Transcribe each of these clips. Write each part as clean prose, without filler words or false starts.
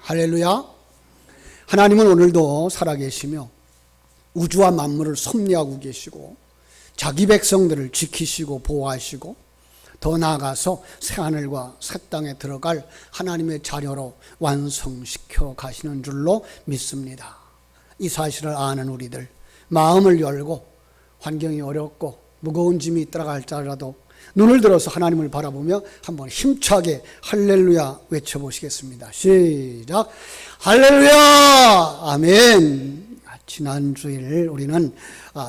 할렐루야. 하나님은 오늘도 살아계시며 우주와 만물을 섭리하고 계시고 자기 백성들을 지키시고 보호하시고 더 나아가서 새하늘과 새 땅에 들어갈 하나님의 자녀로 완성시켜 가시는 줄로 믿습니다. 이 사실을 아는 우리들, 마음을 열고 환경이 어렵고 무거운 짐이 있더라 할지라도 눈을 들어서 하나님을 바라보며 한번 힘차게 할렐루야 외쳐보시겠습니다. 시작. 할렐루야. 아멘. 지난 주일 우리는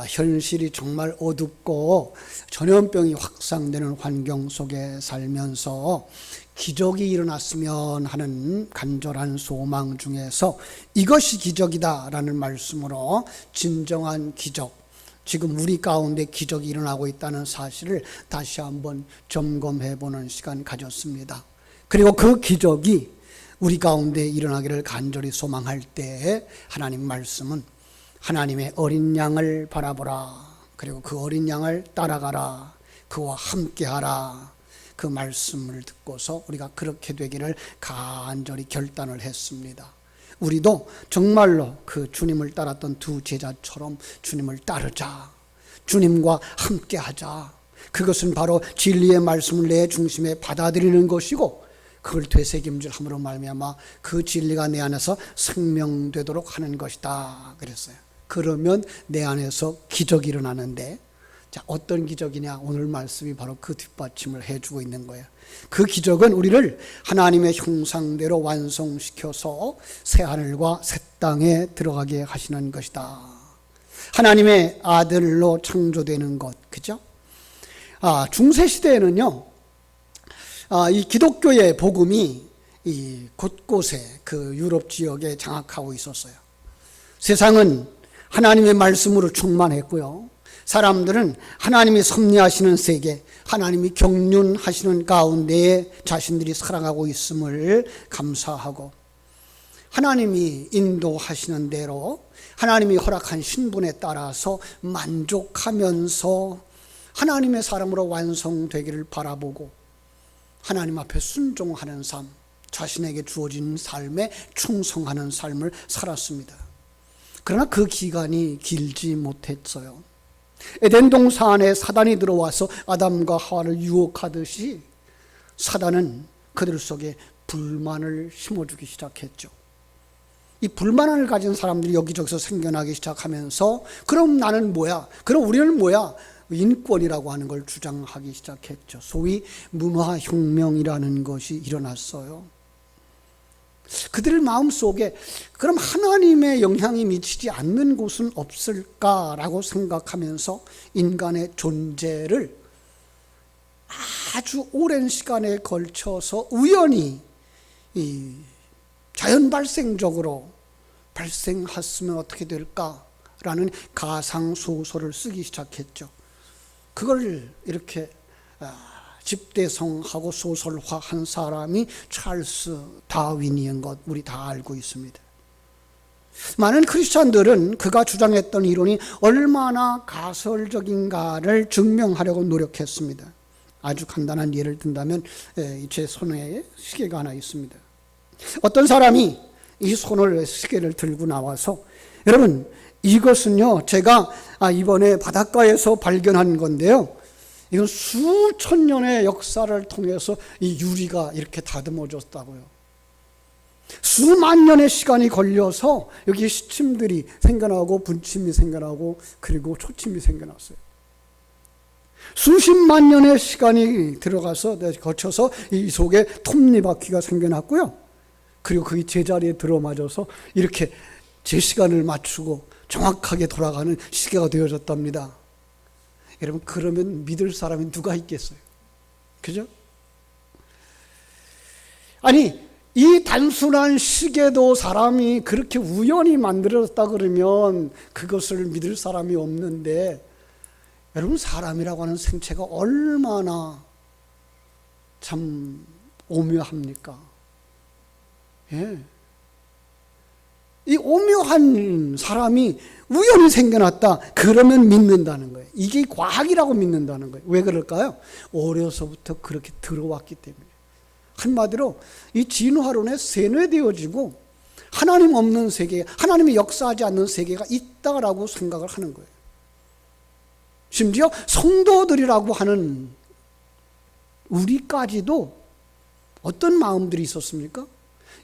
현실이 정말 어둡고 전염병이 확산되는 환경 속에 살면서 기적이 일어났으면 하는 간절한 소망 중에서 이것이 기적이다라는 말씀으로 진정한 기적, 지금 우리 가운데 기적이 일어나고 있다는 사실을 다시 한번 점검해보는 시간 가졌습니다. 그리고 그 기적이 우리 가운데 일어나기를 간절히 소망할 때 하나님 말씀은 하나님의 어린 양을 바라보라, 그리고 그 어린 양을 따라가라, 그와 함께하라, 그 말씀을 듣고서 우리가 그렇게 되기를 간절히 결단을 했습니다. 우리도 정말로 그 주님을 따랐던 두 제자처럼 주님을 따르자, 주님과 함께하자. 그것은 바로 진리의 말씀을 내 중심에 받아들이는 것이고 그걸 되새김질함으로 말미암아 그 진리가 내 안에서 생명되도록 하는 것이다 그랬어요. 그러면 내 안에서 기적이 일어나는데, 자, 어떤 기적이냐? 오늘 말씀이 바로 그 뒷받침을 해주고 있는 거예요. 그 기적은 우리를 하나님의 형상대로 완성시켜서 새하늘과 새 땅에 들어가게 하시는 것이다. 하나님의 아들로 창조되는 것, 그죠? 중세시대에는요, 이 기독교의 복음이 이 곳곳에 그 유럽 지역에 장악하고 있었어요. 세상은 하나님의 말씀으로 충만했고요. 사람들은 하나님이 섭리하시는 세계, 하나님이 경륜하시는 가운데에 자신들이 살아가고 있음을 감사하고 하나님이 인도하시는 대로 하나님이 허락한 신분에 따라서 만족하면서 하나님의 사람으로 완성되기를 바라보고 하나님 앞에 순종하는 삶, 자신에게 주어진 삶에 충성하는 삶을 살았습니다. 그러나 그 기간이 길지 못했어요. 에덴 동산에 사단이 들어와서 아담과 하와를 유혹하듯이 사단은 그들 속에 불만을 심어주기 시작했죠. 이 불만을 가진 사람들이 여기저기서 생겨나기 시작하면서 그럼 나는 뭐야? 그럼 우리는 뭐야? 인권이라고 하는 걸 주장하기 시작했죠. 소위 문화혁명이라는 것이 일어났어요. 그들의 마음속에 그럼 하나님의 영향이 미치지 않는 곳은 없을까라고 생각하면서 인간의 존재를 아주 오랜 시간에 걸쳐서 우연히 자연 발생적으로 발생했으면 어떻게 될까라는 가상소설을 쓰기 시작했죠. 그걸 이렇게 집대성하고 소설화한 사람이 찰스 다윈인 것 우리 다 알고 있습니다. 많은 크리스찬들은 그가 주장했던 이론이 얼마나 가설적인가를 증명하려고 노력했습니다. 아주 간단한 예를 든다면 제 손에 시계가 하나 있습니다. 어떤 사람이 이 시계를 들고 나와서, 여러분 이것은요 제가 이번에 바닷가에서 발견한 건데요, 이건 수천 년의 역사를 통해서 이 유리가 이렇게 다듬어졌다고요. 수만 년의 시간이 걸려서 여기 시침들이 생겨나고 분침이 생겨나고 그리고 초침이 생겨났어요. 수십만 년의 시간이 들어가서 거쳐서 이 속에 톱니바퀴가 생겨났고요. 그리고 그게 제자리에 들어맞아서 이렇게 제 시간을 맞추고 정확하게 돌아가는 시계가 되어졌답니다. 여러분, 그러면 믿을 사람이 누가 있겠어요? 그죠? 아니, 이 단순한 시계도 사람이 그렇게 우연히 만들었다 그러면 그것을 믿을 사람이 없는데, 여러분 사람이라고 하는 생체가 얼마나 참 오묘합니까? 예. 이 오묘한 사람이 우연히 생겨났다 그러면 믿는다는 거예요. 이게 과학이라고 믿는다는 거예요. 왜 그럴까요? 어려서부터 그렇게 들어왔기 때문에. 한마디로 이 진화론에 세뇌되어지고 하나님 없는 세계, 하나님이 역사하지 않는 세계가 있다라고 생각을 하는 거예요. 심지어 성도들이라고 하는 우리까지도 어떤 마음들이 있었습니까?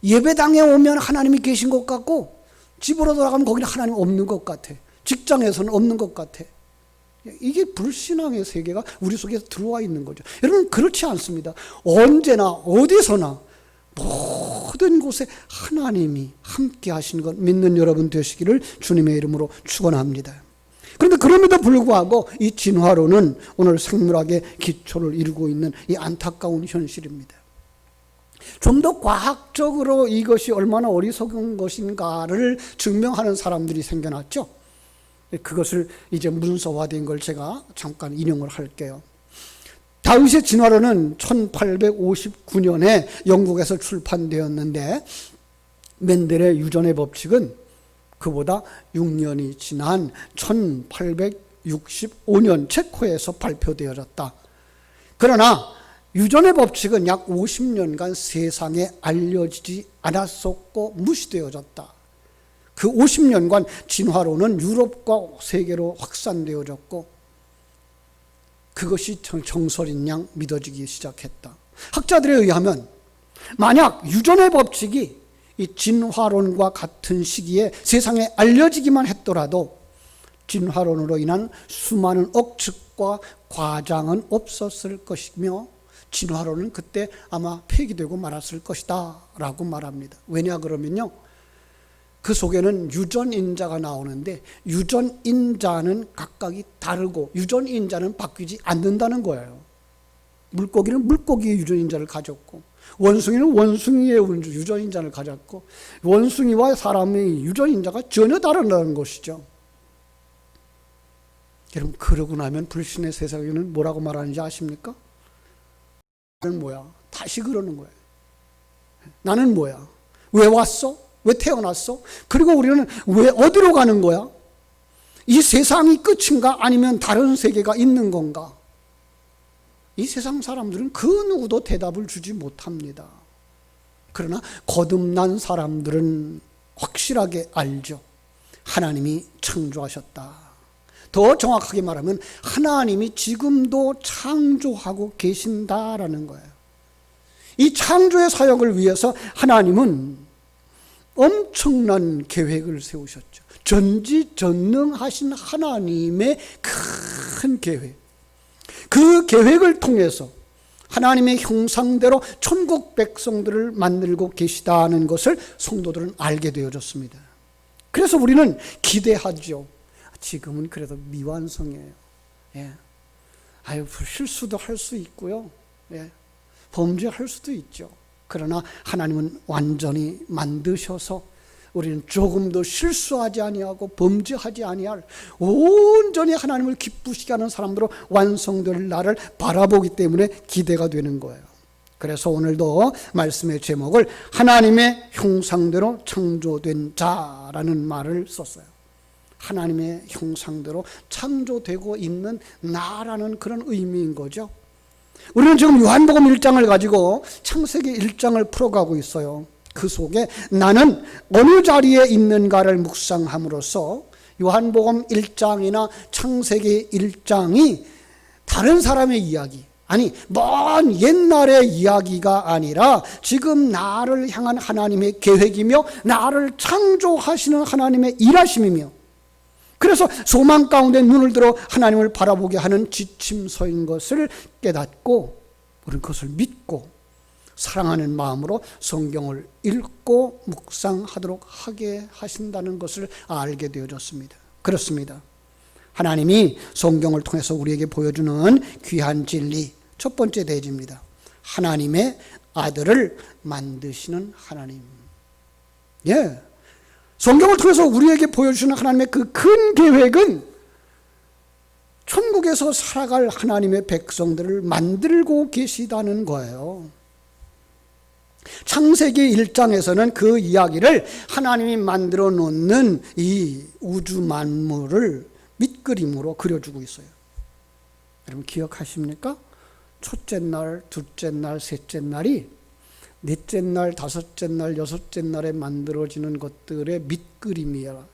예배당에 오면 하나님이 계신 것 같고 집으로 돌아가면 거기는 하나님 없는 것 같아. 직장에서는 없는 것 같아. 이게 불신앙의 세계가 우리 속에 들어와 있는 거죠. 여러분, 그렇지 않습니다. 언제나 어디서나 모든 곳에 하나님이 함께 하시는 것 믿는 여러분 되시기를 주님의 이름으로 축원합니다. 그런데 그럼에도 불구하고 이 진화론은 오늘 생물학의 기초를 이루고 있는 이 안타까운 현실입니다. 좀 더 과학적으로 이것이 얼마나 어리석은 것인가를 증명하는 사람들이 생겨났죠. 그것을 이제 문서화된 걸 제가 잠깐 인용을 할게요. 다윗의 진화론은 1859년에 영국에서 출판되었는데 멘델의 유전의 법칙은 그보다 6년이 지난 1865년 체코에서 발표되어졌다. 그러나 유전의 법칙은 약 50년간 세상에 알려지지 않았었고 무시되어졌다. 그 50년간 진화론은 유럽과 세계로 확산되어졌고 그것이 정설인 양 믿어지기 시작했다. 학자들에 의하면 만약 유전의 법칙이 이 진화론과 같은 시기에 세상에 알려지기만 했더라도 진화론으로 인한 수많은 억측과 과장은 없었을 것이며 진화론은 그때 아마 폐기되고 말았을 것이다 라고 말합니다. 왜냐 그러면요, 그 속에는 유전인자가 나오는데 유전인자는 각각이 다르고 유전인자는 바뀌지 않는다는 거예요. 물고기는 물고기의 유전인자를 가졌고 원숭이는 원숭이의 유전인자를 가졌고 원숭이와 사람의 유전인자가 전혀 다르다는 것이죠. 여러분, 그러고 나면 불신의 세상에는 뭐라고 말하는지 아십니까? 나는 뭐야? 다시 그러는 거예요. 나는 뭐야? 왜 왔어? 왜 태어났어? 그리고 우리는 왜 어디로 가는 거야? 이 세상이 끝인가? 아니면 다른 세계가 있는 건가? 이 세상 사람들은 그 누구도 대답을 주지 못합니다. 그러나 거듭난 사람들은 확실하게 알죠. 하나님이 창조하셨다. 더 정확하게 말하면 하나님이 지금도 창조하고 계신다라는 거예요. 이 창조의 사역을 위해서 하나님은 엄청난 계획을 세우셨죠. 전지전능하신 하나님의 큰 계획. 그 계획을 통해서 하나님의 형상대로 천국 백성들을 만들고 계시다는 것을 성도들은 알게 되어졌습니다. 그래서 우리는 기대하죠. 지금은 그래도 미완성이에요. 예. 실수도 할 수 있고요. 예. 범죄할 수도 있죠. 그러나 하나님은 완전히 만드셔서 우리는 조금도 실수하지 아니하고 범죄하지 아니할 온전히 하나님을 기쁘시게 하는 사람들로 완성될 날을 바라보기 때문에 기대가 되는 거예요. 그래서 오늘도 말씀의 제목을 하나님의 형상대로 창조된 자라는 말을 썼어요. 하나님의 형상대로 창조되고 있는 나라는 그런 의미인 거죠. 우리는 지금 요한복음 1장을 가지고 창세기 1장을 풀어가고 있어요. 그 속에 나는 어느 자리에 있는가를 묵상함으로써 요한복음 1장이나 창세기 1장이 다른 사람의 이야기, 아니 먼 옛날의 이야기가 아니라 지금 나를 향한 하나님의 계획이며 나를 창조하시는 하나님의 일하심이며, 그래서 소망 가운데 눈을 들어 하나님을 바라보게 하는 지침서인 것을 깨닫고 우리는 그것을 믿고 사랑하는 마음으로 성경을 읽고 묵상하도록 하게 하신다는 것을 알게 되어졌습니다. 그렇습니다. 하나님이 성경을 통해서 우리에게 보여주는 귀한 진리, 첫 번째 대지입니다. 하나님의 아들을 만드시는 하나님. 예. 성경을 통해서 우리에게 보여주시는 하나님의 그 큰 계획은 천국에서 살아갈 하나님의 백성들을 만들고 계시다는 거예요. 창세기 1장에서는 그 이야기를 하나님이 만들어 놓는 이 우주 만물을 밑그림으로 그려주고 있어요. 여러분 기억하십니까? 첫째 날, 둘째 날, 셋째 날이 넷째 날, 다섯째 날, 여섯째 날에 만들어지는 것들의 밑그림이라고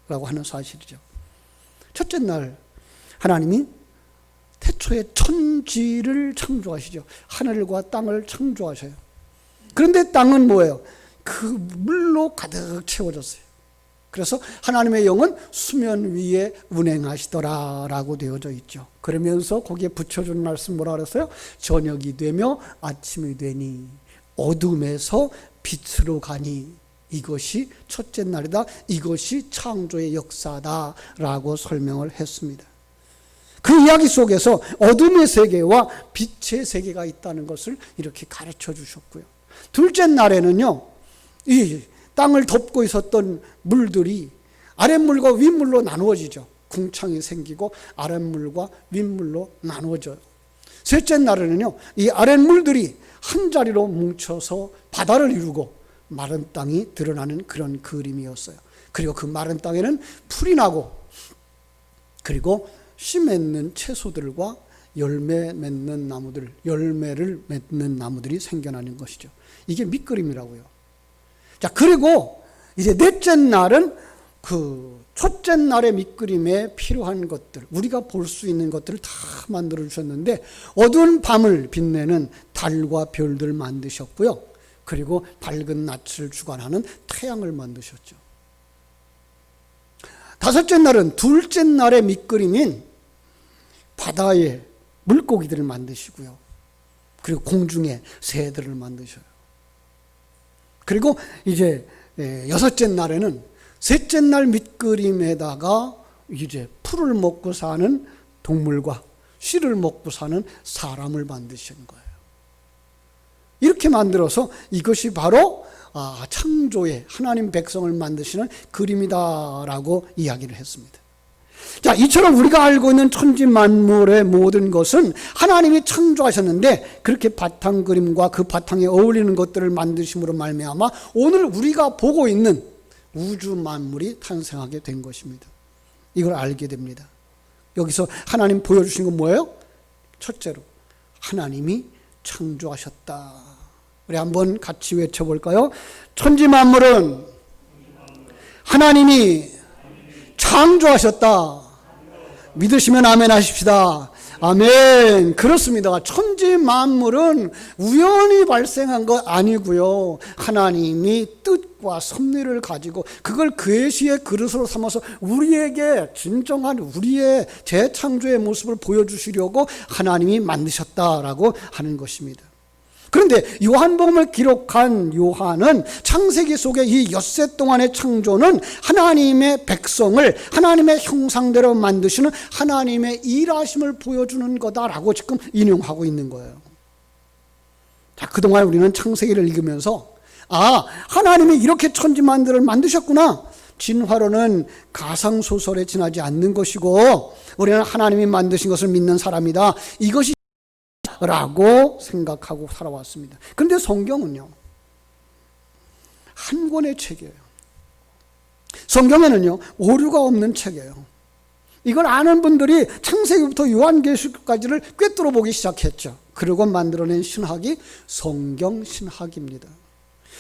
하는 사실이죠. 첫째 날 하나님이 태초에 천지를 창조하시죠. 하늘과 땅을 창조하셔요. 그런데 땅은 뭐예요? 그 물로 가득 채워졌어요. 그래서 하나님의 영은 수면 위에 운행하시더라라고 되어져 있죠. 그러면서 거기에 붙여준 말씀 뭐라 그랬어요? 저녁이 되며 아침이 되니 어둠에서 빛으로 가니 이것이 첫째 날이다. 이것이 창조의 역사다라고 설명을 했습니다. 그 이야기 속에서 어둠의 세계와 빛의 세계가 있다는 것을 이렇게 가르쳐 주셨고요. 둘째 날에는요, 이 땅을 덮고 있었던 물들이 아랫물과 윗물로 나누어지죠. 궁창이 생기고 아랫물과 윗물로 나누어져요. 셋째 날에는요, 이 아랫물들이 한 자리로 뭉쳐서 바다를 이루고 마른 땅이 드러나는 그런 그림이었어요. 그리고 그 마른 땅에는 풀이 나고, 그리고 씨 맺는 채소들과 열매 맺는 나무들, 열매를 맺는 나무들이 생겨나는 것이죠. 이게 밑그림이라고요. 자, 그리고 이제 넷째 날은 그 첫째 날의 밑그림에 필요한 것들, 우리가 볼 수 있는 것들을 다 만들어 주셨는데, 어두운 밤을 빛내는 달과 별들 만드셨고요. 그리고 밝은 낯을 주관하는 태양을 만드셨죠. 다섯째 날은 둘째 날의 밑그림인 바다에 물고기들을 만드시고요. 그리고 공중에 새들을 만드셔요. 그리고 이제 여섯째 날에는 셋째 날 밑그림에다가 이제 풀을 먹고 사는 동물과 씨를 먹고 사는 사람을 만드신 거예요. 이렇게 만들어서 이것이 바로 창조의 하나님 백성을 만드시는 그림이다라고 이야기를 했습니다. 자, 이처럼 우리가 알고 있는 천지 만물의 모든 것은 하나님이 창조하셨는데, 그렇게 바탕 그림과 그 바탕에 어울리는 것들을 만드심으로 말미암아 오늘 우리가 보고 있는 우주 만물이 탄생하게 된 것입니다. 이걸 알게 됩니다. 여기서 하나님 보여주신 건 뭐예요? 첫째로 하나님이 창조하셨다. 우리 한번 같이 외쳐볼까요? 천지 만물은 하나님이 창조하셨다. 믿으시면 아멘 하십시다. 아멘. 그렇습니다. 천지 만물은 우연히 발생한 것 아니고요. 하나님이 뜻과 섭리를 가지고 그걸 계시의 그릇으로 삼아서 우리에게 진정한 우리의 재창조의 모습을 보여주시려고 하나님이 만드셨다라고 하는 것입니다. 그런데 요한복음을 기록한 요한은 창세기 속의 이 엿새 동안의 창조는 하나님의 백성을 하나님의 형상대로 만드시는 하나님의 일하심을 보여주는 거다라고 지금 인용하고 있는 거예요. 자, 그동안 우리는 창세기를 읽으면서 하나님이 이렇게 천지만들을 만드셨구나. 진화론은 가상소설에 지나지 않는 것이고 우리는 하나님이 만드신 것을 믿는 사람이다. 이것이 라고 생각하고 살아왔습니다. 그런데 성경은요, 한 권의 책이에요. 성경에는요, 오류가 없는 책이에요. 이걸 아는 분들이 창세기부터 요한계시록까지를 꿰뚫어 보기 시작했죠. 그리고 만들어낸 신학이 성경신학입니다.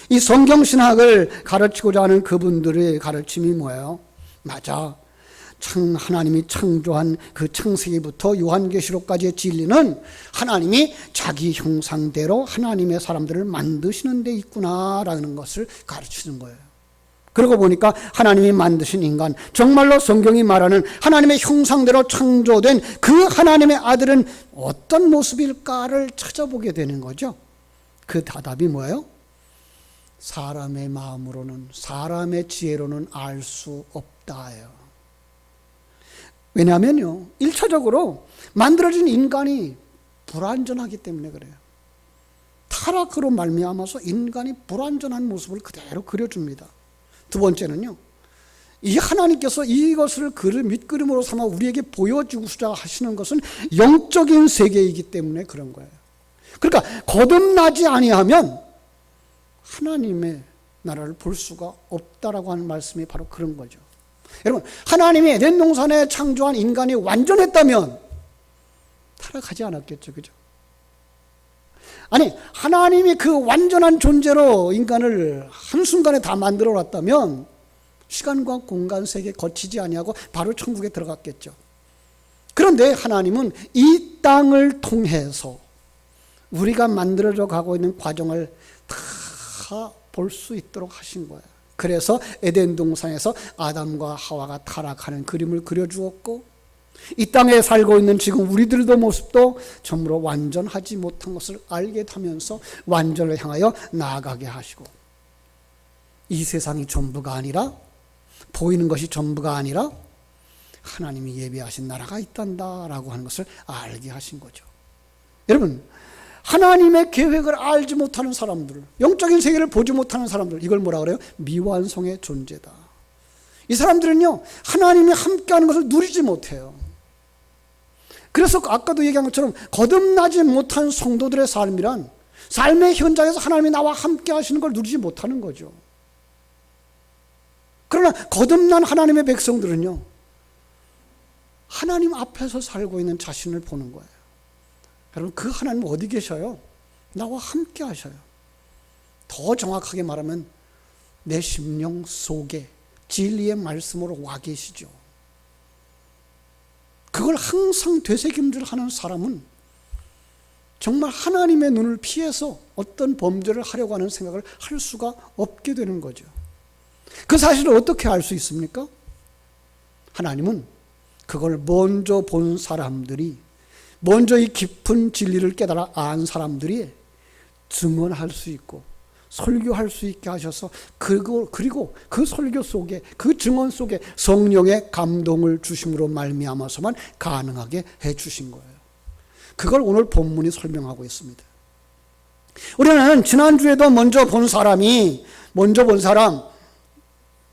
이 성경신학을 가르치고자 하는 그분들의 가르침이 뭐예요? 맞아. 하나님이 창조한 그 창세기부터 요한계시록까지의 진리는 하나님이 자기 형상대로 하나님의 사람들을 만드시는 데 있구나라는 것을 가르치는 거예요. 그러고 보니까 하나님이 만드신 인간, 정말로 성경이 말하는 하나님의 형상대로 창조된 그 하나님의 아들은 어떤 모습일까를 찾아보게 되는 거죠. 그 답이 뭐예요? 사람의 마음으로는, 사람의 지혜로는 알 수 없다예요. 왜냐하면요, 1차적으로 만들어진 인간이 불완전하기 때문에 그래요. 타락으로 말미암아서 인간이 불완전한 모습을 그대로 그려줍니다. 두 번째는요, 이 하나님께서 이것을 밑그림으로 삼아 우리에게 보여주고자 하시는 것은 영적인 세계이기 때문에 그런 거예요. 그러니까 거듭나지 아니하면 하나님의 나라를 볼 수가 없다라고 하는 말씀이 바로 그런 거죠. 여러분, 하나님이 에덴 동산에 창조한 인간이 완전했다면 타락하지 않았겠죠, 그죠? 아니, 하나님이 그 완전한 존재로 인간을 한순간에 다 만들어 놨다면 시간과 공간 세계 거치지 아니하고 바로 천국에 들어갔겠죠. 그런데 하나님은 이 땅을 통해서 우리가 만들어져 가고 있는 과정을 다 볼 수 있도록 하신 거예요. 그래서 에덴 동산에서 아담과 하와가 타락하는 그림을 그려주었고, 이 땅에 살고 있는 지금 우리들도 모습도 전부로 완전하지 못한 것을 알게 하면서 완전을 향하여 나아가게 하시고, 이 세상이 전부가 아니라, 보이는 것이 전부가 아니라 하나님이 예비하신 나라가 있단다라고 하는 것을 알게 하신 거죠. 여러분, 하나님의 계획을 알지 못하는 사람들, 영적인 세계를 보지 못하는 사람들, 이걸 뭐라 그래요? 미완성의 존재다. 이 사람들은요, 하나님이 함께하는 것을 누리지 못해요. 그래서 아까도 얘기한 것처럼 거듭나지 못한 성도들의 삶이란 삶의 현장에서 하나님이 나와 함께 하시는 걸 누리지 못하는 거죠. 그러나 거듭난 하나님의 백성들은요, 하나님 앞에서 살고 있는 자신을 보는 거예요. 여러분, 그 하나님 어디 계셔요? 나와 함께 하셔요. 더 정확하게 말하면 내 심령 속에 진리의 말씀으로 와 계시죠. 그걸 항상 되새김질하는 사람은 정말 하나님의 눈을 피해서 어떤 범죄를 하려고 하는 생각을 할 수가 없게 되는 거죠. 그 사실을 어떻게 알 수 있습니까? 하나님은 그걸 먼저 본 사람들이, 먼저 이 깊은 진리를 깨달아 안 사람들이 증언할 수 있고 설교할 수 있게 하셔서, 그리고 그 설교 속에, 그 증언 속에 성령의 감동을 주심으로 말미암아서만 가능하게 해주신 거예요. 그걸 오늘 본문이 설명하고 있습니다. 우리는 지난주에도 먼저 본 사람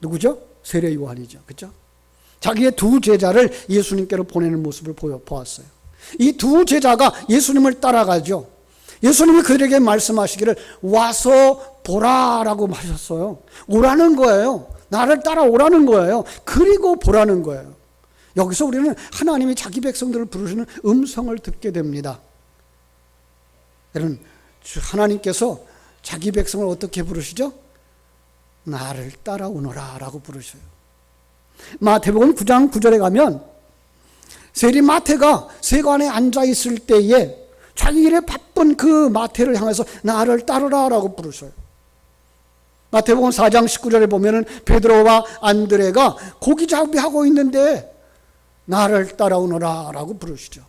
누구죠? 세례 요한이죠. 그렇죠? 자기의 두 제자를 예수님께로 보내는 모습을 보았어요. 이 두 제자가 예수님을 따라가죠. 예수님이 그들에게 말씀하시기를 와서 보라라고 하셨어요. 오라는 거예요. 나를 따라오라는 거예요. 그리고 보라는 거예요. 여기서 우리는 하나님이 자기 백성들을 부르시는 음성을 듣게 됩니다. 여러분, 하나님께서 자기 백성을 어떻게 부르시죠? 나를 따라오너라 라고 부르셔요. 마태복음 9장 9절에 가면 세리 마태가 세관에 앉아 있을 때에 자기 일에 바쁜 그 마태를 향해서 나를 따르라 라고 부르셔요. 마태복음 4장 19절에 보면은 베드로와 안드레가 고기 잡이하고 있는데 나를 따라오너라 라고 부르시죠.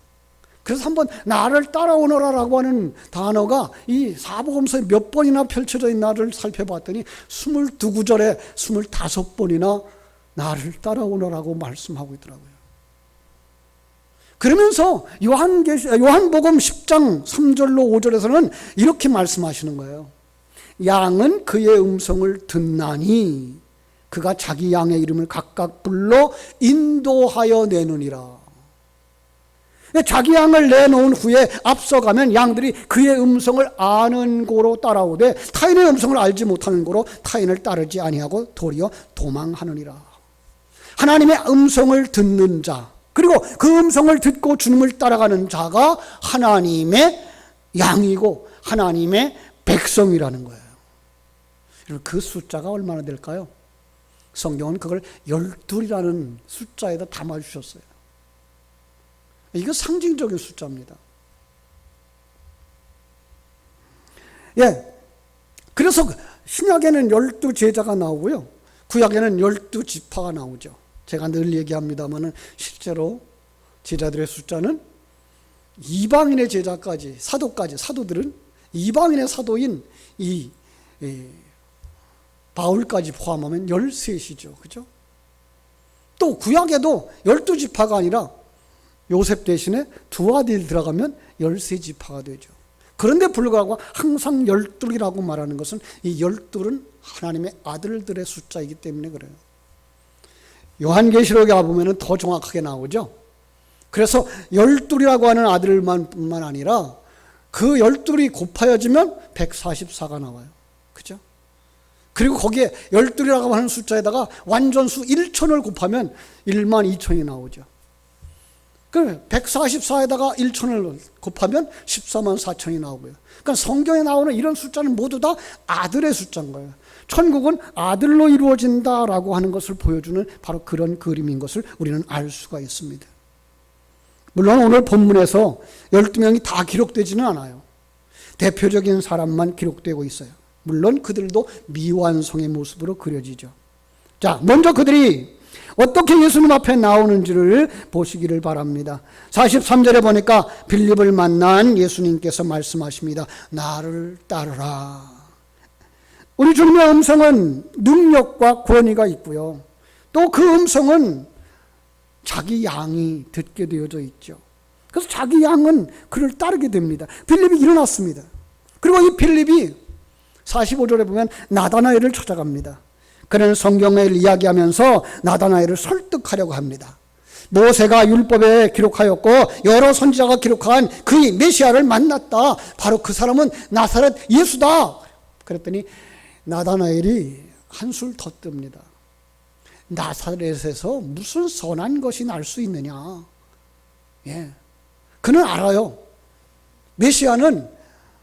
그래서 한번 나를 따라오너라 라고 하는 단어가 이 사복음서에 몇 번이나 펼쳐져 있나를 살펴봤더니 22구절에 25번이나 나를 따라오너라고 말씀하고 있더라고요. 그러면서 요한복음 10장 3절로 5절에서는 이렇게 말씀하시는 거예요. 양은 그의 음성을 듣나니 그가 자기 양의 이름을 각각 불러 인도하여 내느니라. 자기 양을 내놓은 후에 앞서가면 양들이 그의 음성을 아는 고로 따라오되 타인의 음성을 알지 못하는 고로 타인을 따르지 아니하고 도리어 도망하느니라. 하나님의 음성을 듣는 자, 그리고 그 음성을 듣고 주님을 따라가는 자가 하나님의 양이고 하나님의 백성이라는 거예요. 그 숫자가 얼마나 될까요? 성경은 그걸 12이라는 숫자에다 담아주셨어요. 이거 상징적인 숫자입니다. 그래서 신약에는 12제자가 나오고요, 구약에는 12지파가 나오죠. 제가 늘 얘기합니다만 실제로 제자들의 숫자는 이방인의 제자까지, 사도들은 이방인의 사도인 이 바울까지 포함하면 13이죠. 그죠? 또 구약에도 12지파가 아니라 요셉 대신에 두 아들 들어가면 13지파가 되죠. 그런데 불구하고 항상 12이라고 말하는 것은 이 12은 하나님의 아들들의 숫자이기 때문에 그래요. 요한계시록에 가보면 더 정확하게 나오죠. 그래서 12이라고 하는 아들만뿐만 아니라 그 12이 곱하여지면 144가 나와요. 그죠? 그리고 거기에 12이라고 하는 숫자에다가 완전수 1천을 곱하면 1만 2천이 나오죠. 그 144에다가 1천을 곱하면 14만 4천이 나오고요. 그러니까 성경에 나오는 이런 숫자는 모두 다 아들의 숫자인 거예요. 천국은 아들로 이루어진다라고 하는 것을 보여주는 바로 그런 그림인 것을 우리는 알 수가 있습니다. 물론 오늘 본문에서 12명이 다 기록되지는 않아요. 대표적인 사람만 기록되고 있어요. 물론 그들도 미완성의 모습으로 그려지죠. 자, 먼저 그들이 어떻게 예수님 앞에 나오는지를 보시기를 바랍니다. 43절에 보니까 빌립을 만난 예수님께서 말씀하십니다. 나를 따르라. 우리 주님의 음성은 능력과 권위가 있고요. 또 그 음성은 자기 양이 듣게 되어져 있죠. 그래서 자기 양은 그를 따르게 됩니다. 빌립이 일어났습니다. 그리고 이 빌립이 45절에 보면 나다나엘을 찾아갑니다. 그는 성경을 이야기하면서 나다나엘을 설득하려고 합니다. 모세가 율법에 기록하였고 여러 선지자가 기록한 그의 메시아를 만났다. 바로 그 사람은 나사렛 예수다. 그랬더니 나다나엘이 한술 더 뜹니다. 나사렛에서 무슨 선한 것이 날 수 있느냐. 예. 그는 알아요. 메시아는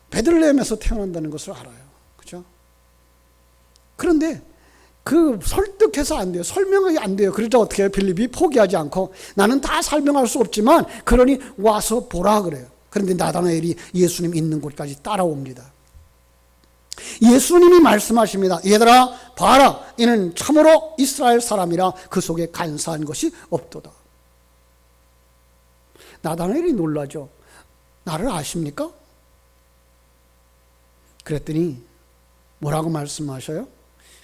베들레헴에서 태어난다는 것을 알아요. 그죠? 그런데 그 설득해서 안 돼요. 설명이 안 돼요. 그러자 어떻게 해요? 빌립이 포기하지 않고 나는 다 설명할 수 없지만 그러니 와서 보라 그래요. 그런데 나다나엘이 예수님 있는 곳까지 따라옵니다. 예수님이 말씀하십니다. 얘들아 봐라, 이는 참으로 이스라엘 사람이라 그 속에 간사한 것이 없도다. 나다나엘이 놀라죠. 나를 아십니까? 그랬더니 뭐라고 말씀하셔요?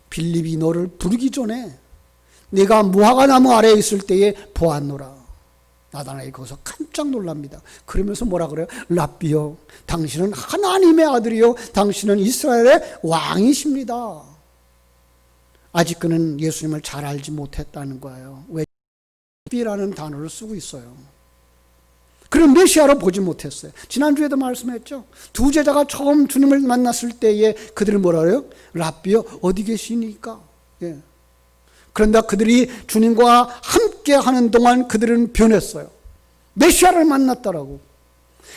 빌립이 너를 부르기 전에 네가 무화과 나무 아래에 있을 때에 보았노라. 나다나엘이 거기서 깜짝 놀랍니다. 그러면서 뭐라 그래요? 랍비여, 당신은 하나님의 아들이요 당신은 이스라엘의 왕이십니다. 아직 그는 예수님을 잘 알지 못했다는 거예요. 왜? 랍비라는 단어를 쓰고 있어요. 그런 메시아로 보지 못했어요. 지난주에도 말씀했죠. 두 제자가 처음 주님을 만났을 때에 그들은 뭐라 그래요? 랍비여 어디 계시니까? 예. 그런데 그들이 주님과 함께 하는 동안 그들은 변했어요. 메시아를 만났다라고.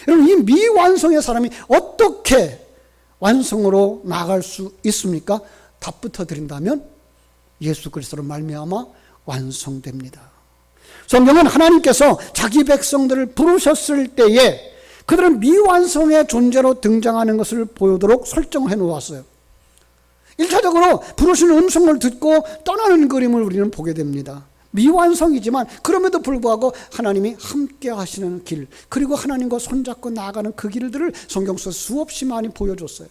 여러분, 이 미완성의 사람이 어떻게 완성으로 나아갈 수 있습니까? 답부터 드린다면 예수 그리스도로 말미암아 완성됩니다. 성경은 하나님께서 자기 백성들을 부르셨을 때에 그들은 미완성의 존재로 등장하는 것을 보이도록 설정해 놓았어요. 1차적으로 부르시는 음성을 듣고 떠나는 그림을 우리는 보게 됩니다. 미완성이지만 그럼에도 불구하고 하나님이 함께 하시는 길, 그리고 하나님과 손잡고 나아가는 그 길들을 성경 속 수없이 많이 보여줬어요.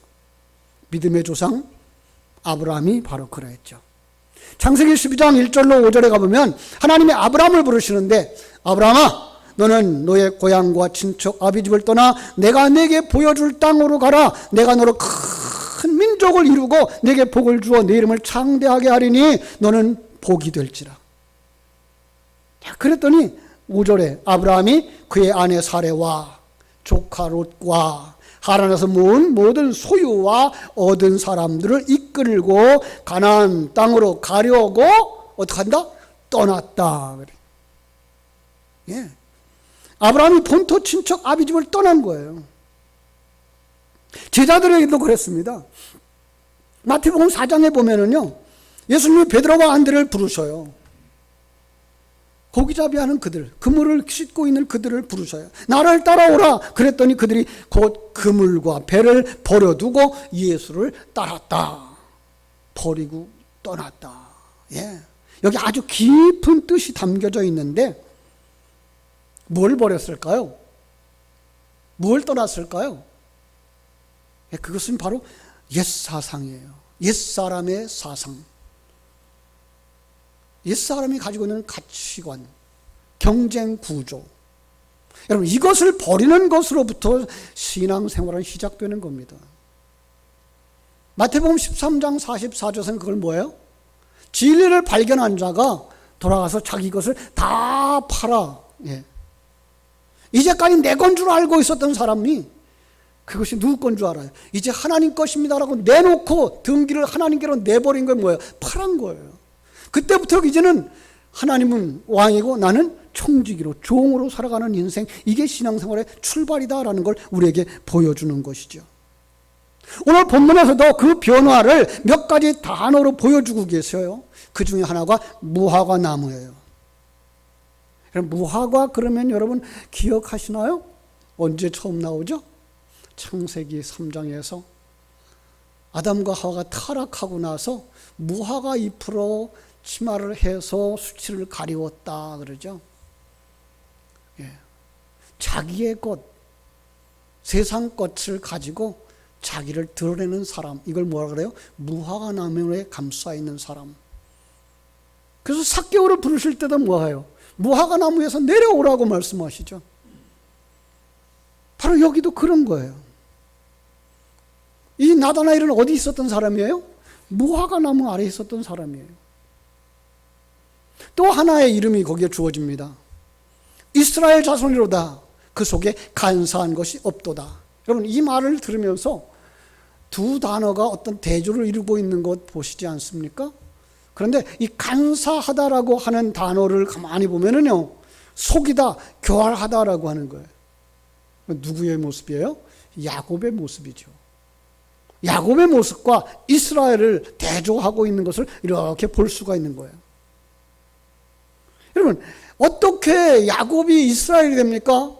믿음의 조상 아브라함이 바로 그러했죠. 창세기 12장 1절로 5절에 가보면 하나님이 아브라함을 부르시는데, 아브라함아 너는 너의 고향과 친척 아비집을 떠나 내가 내게 보여줄 땅으로 가라. 내가 너로 큰 민족을 이루고 내게 복을 주어 내 이름을 창대하게 하리니 너는 복이 될지라. 그랬더니 5절에 아브라함이 그의 아내 사레와 조카 롯과 하란에서 모은 모든 소유와 얻은 사람들을 이끌고 가나안 땅으로 가려고 어떻게 한다? 떠났다. 예. 아브라함이 본토 친척 아비집을 떠난 거예요. 제자들에게도 그랬습니다. 마태복음 4장에 보면은요, 예수님이 베드로와 안드레를 부르셔요. 고기잡이하는 그들, 그물을 씻고 있는 그들을 부르셔요. 나를 따라오라. 그랬더니 그들이 곧 그물과 배를 버려두고 예수를 따랐다. 버리고 떠났다. 예. 여기 아주 깊은 뜻이 담겨져 있는데 뭘 버렸을까요? 뭘 떠났을까요? 예, 그것은 바로 옛사상이에요. 옛사람의 사상. 옛사람이 가지고 있는 가치관, 경쟁 구조. 여러분, 이것을 버리는 것으로부터 신앙생활은 시작되는 겁니다. 마태복음 13장 44절에서는 그걸 뭐예요? 진리를 발견한 자가 돌아가서 자기 것을 다 팔아. 예. 이제까지 내 건 줄 알고 있었던 사람이 그것이 누구 건 줄 알아요? 이제 하나님 것입니다라고 내놓고 등기를 하나님께로 내버린 건 뭐예요? 팔은 거예요. 그때부터 이제는 하나님은 왕이고 나는 청지기로 종으로 살아가는 인생, 이게 신앙생활의 출발이다라는 걸 우리에게 보여주는 것이죠. 오늘 본문에서도 그 변화를 몇 가지 단어로 보여주고 계세요. 그 중에 하나가 무화과 나무예요. 무화과 그러면 여러분 기억하시나요? 언제 처음 나오죠? 창세기 3장에서 아담과 하와가 타락하고 나서 무화과 잎으로 치마를 해서 수치를 가리웠다 그러죠. 예. 자기의 것, 세상 것을 가지고 자기를 드러내는 사람, 이걸 뭐라 그래요? 무화과 나무에 감싸 있는 사람. 그래서 삭개오를 부르실 때도 뭐예요? 무화과 나무에서 내려오라고 말씀하시죠. 바로 여기도 그런 거예요. 이 나다나엘은 어디 있었던 사람이에요? 무화과 나무 아래에 있었던 사람이에요. 또 하나의 이름이 거기에 주어집니다. 이스라엘 자손이로다. 그 속에 간사한 것이 없도다. 여러분, 이 말을 들으면서 두 단어가 어떤 대조를 이루고 있는 것 보시지 않습니까? 그런데 이 간사하다라고 하는 단어를 가만히 보면은요, 속이다, 교활하다라고 하는 거예요. 누구의 모습이에요? 야곱의 모습이죠. 야곱의 모습과 이스라엘을 대조하고 있는 것을 이렇게 볼 수가 있는 거예요. 여러분, 어떻게 야곱이 이스라엘이 됩니까?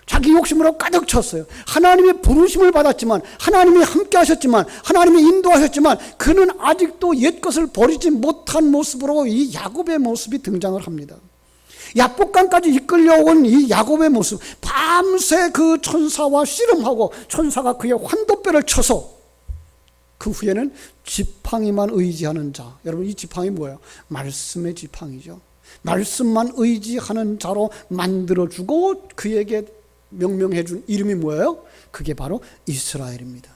자기 욕심으로 가득 찼어요. 하나님의 부르심을 받았지만, 하나님이 함께 하셨지만, 하나님이 인도하셨지만, 그는 아직도 옛것을 버리지 못한 모습으로 이 야곱의 모습이 등장을 합니다. 야복강까지 이끌려온 이 야곱의 모습, 밤새 그 천사와 씨름하고 천사가 그의 환도뼈를 쳐서 그 후에는 지팡이만 의지하는 자. 여러분, 이 지팡이 뭐예요? 말씀의 지팡이죠. 말씀만 의지하는 자로 만들어주고 그에게 명명해준 이름이 뭐예요? 그게 바로 이스라엘입니다.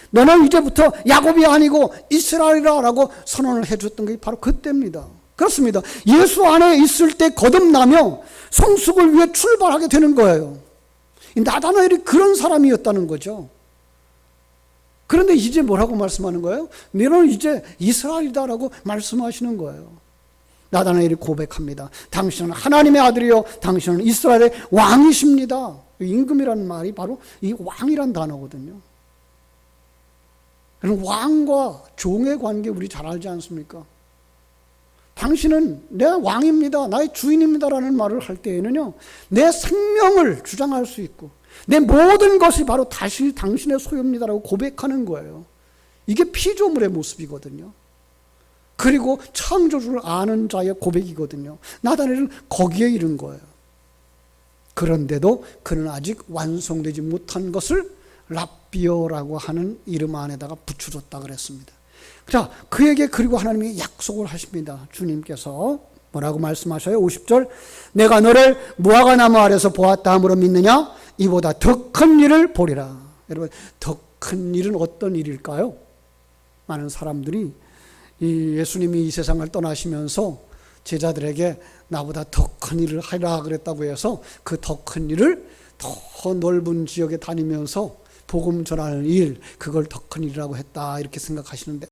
너는 이제부터 야곱이 아니고 이스라엘이라고 선언을 해줬던 게 바로 그때입니다. 그렇습니다. 예수 안에 있을 때 거듭나며 성숙을 위해 출발하게 되는 거예요. 나다나엘이 그런 사람이었다는 거죠. 그런데 이제 뭐라고 말씀하는 거예요? 너는 이제 이스라엘이다라고 말씀하시는 거예요. 나다나엘이 고백합니다. 당신은 하나님의 아들이요, 당신은 이스라엘의 왕이십니다. 임금이라는 말이 바로 이 왕이란 단어거든요. 그럼 왕과 종의 관계 우리 잘 알지 않습니까? 당신은 내 왕입니다, 나의 주인입니다라는 말을 할 때에는요, 내 생명을 주장할 수 있고 내 모든 것이 바로 다시 당신의 소유입니다라고 고백하는 거예요. 이게 피조물의 모습이거든요. 그리고 창조주를 아는 자의 고백이거든요. 나다나엘은 거기에 이른 거예요. 그런데도 그는 아직 완성되지 못한 것을 랍비어라고 하는 이름 안에다가 붙여줬다 그랬습니다. 자, 그에게 그리고 하나님이 약속을 하십니다. 주님께서 뭐라고 말씀하셔요? 50절, 내가 너를 무화과 나무 아래서 보았다 함으로 믿느냐? 이보다 더 큰 일을 보리라. 여러분, 더 큰 일은 어떤 일일까요? 많은 사람들이 이 예수님이 이 세상을 떠나시면서 제자들에게 나보다 더 큰 일을 하라 그랬다고 해서 그 더 큰 일을 더 넓은 지역에 다니면서 복음 전하는 일, 그걸 더 큰 일이라고 했다 이렇게 생각하시는데,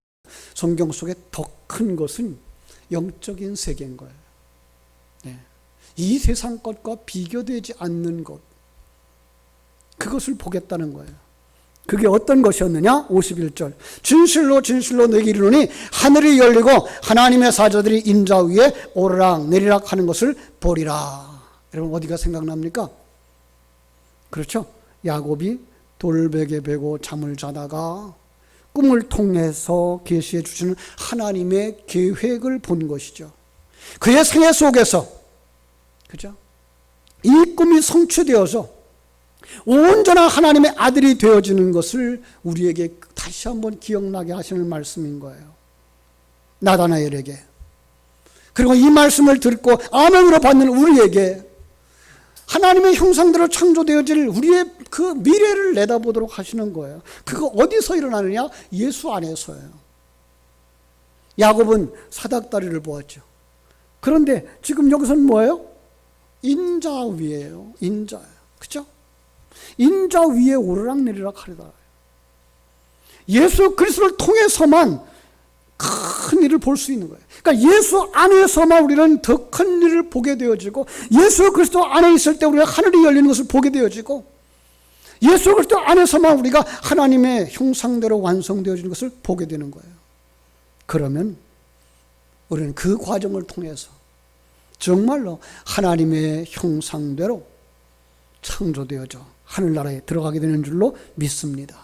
성경 속에 더 큰 것은 영적인 세계인 거예요. 네. 이 세상 것과 비교되지 않는 것, 그것을 보겠다는 거예요. 그게 어떤 것이었느냐? 51절, 진실로 진실로 너에게 이르노니 하늘이 열리고 하나님의 사자들이 인자 위에 오르락 내리락 하는 것을 보리라. 여러분, 어디가 생각납니까? 그렇죠? 야곱이 돌베개 베고 잠을 자다가 꿈을 통해서 계시해 주시는 하나님의 계획을 본 것이죠. 그의 생애 속에서, 그죠? 이 꿈이 성취되어서 온전한 하나님의 아들이 되어지는 것을 우리에게 다시 한번 기억나게 하시는 말씀인 거예요. 나다나엘에게. 그리고 이 말씀을 듣고 아멘으로 받는 우리에게 하나님의 형상대로 창조되어질 우리의 그 미래를 내다보도록 하시는 거예요. 그거 어디서 일어나느냐? 예수 안에서예요. 야곱은 사닥다리를 보았죠. 그런데 지금 여기서는 뭐예요? 인자 위에요. 인자예요. 그죠? 인자 위에 오르락내리락 하리다. 예수 그리스도를 통해서만 큰 일을 볼 수 있는 거예요. 그러니까 예수 안에서만 우리는 더 큰 일을 보게 되어지고, 예수 그리스도 안에 있을 때 우리가 하늘이 열리는 것을 보게 되어지고, 예수 그리스도 안에서만 우리가 하나님의 형상대로 완성되어지는 것을 보게 되는 거예요. 그러면 우리는 그 과정을 통해서 정말로 하나님의 형상대로 창조되어져 하늘나라에 들어가게 되는 줄로 믿습니다.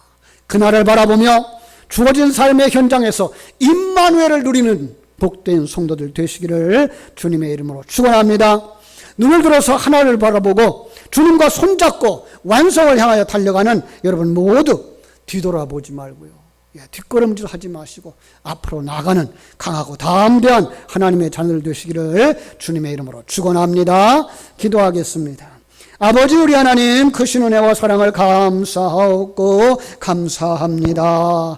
그날을 바라보며 주어진 삶의 현장에서 임마누엘을 누리는 복된 성도들 되시기를 주님의 이름으로 축원합니다. 눈을 들어서 하나를 바라보고 주님과 손잡고 완성을 향하여 달려가는 여러분 모두 뒤돌아보지 말고요, 뒷걸음질 하지 마시고 앞으로 나가는 강하고 담대한 하나님의 자녀들 되시기를 주님의 이름으로 축원합니다. 기도하겠습니다. 아버지 우리 하나님, 크신 은혜와 사랑을 감사하고 감사합니다.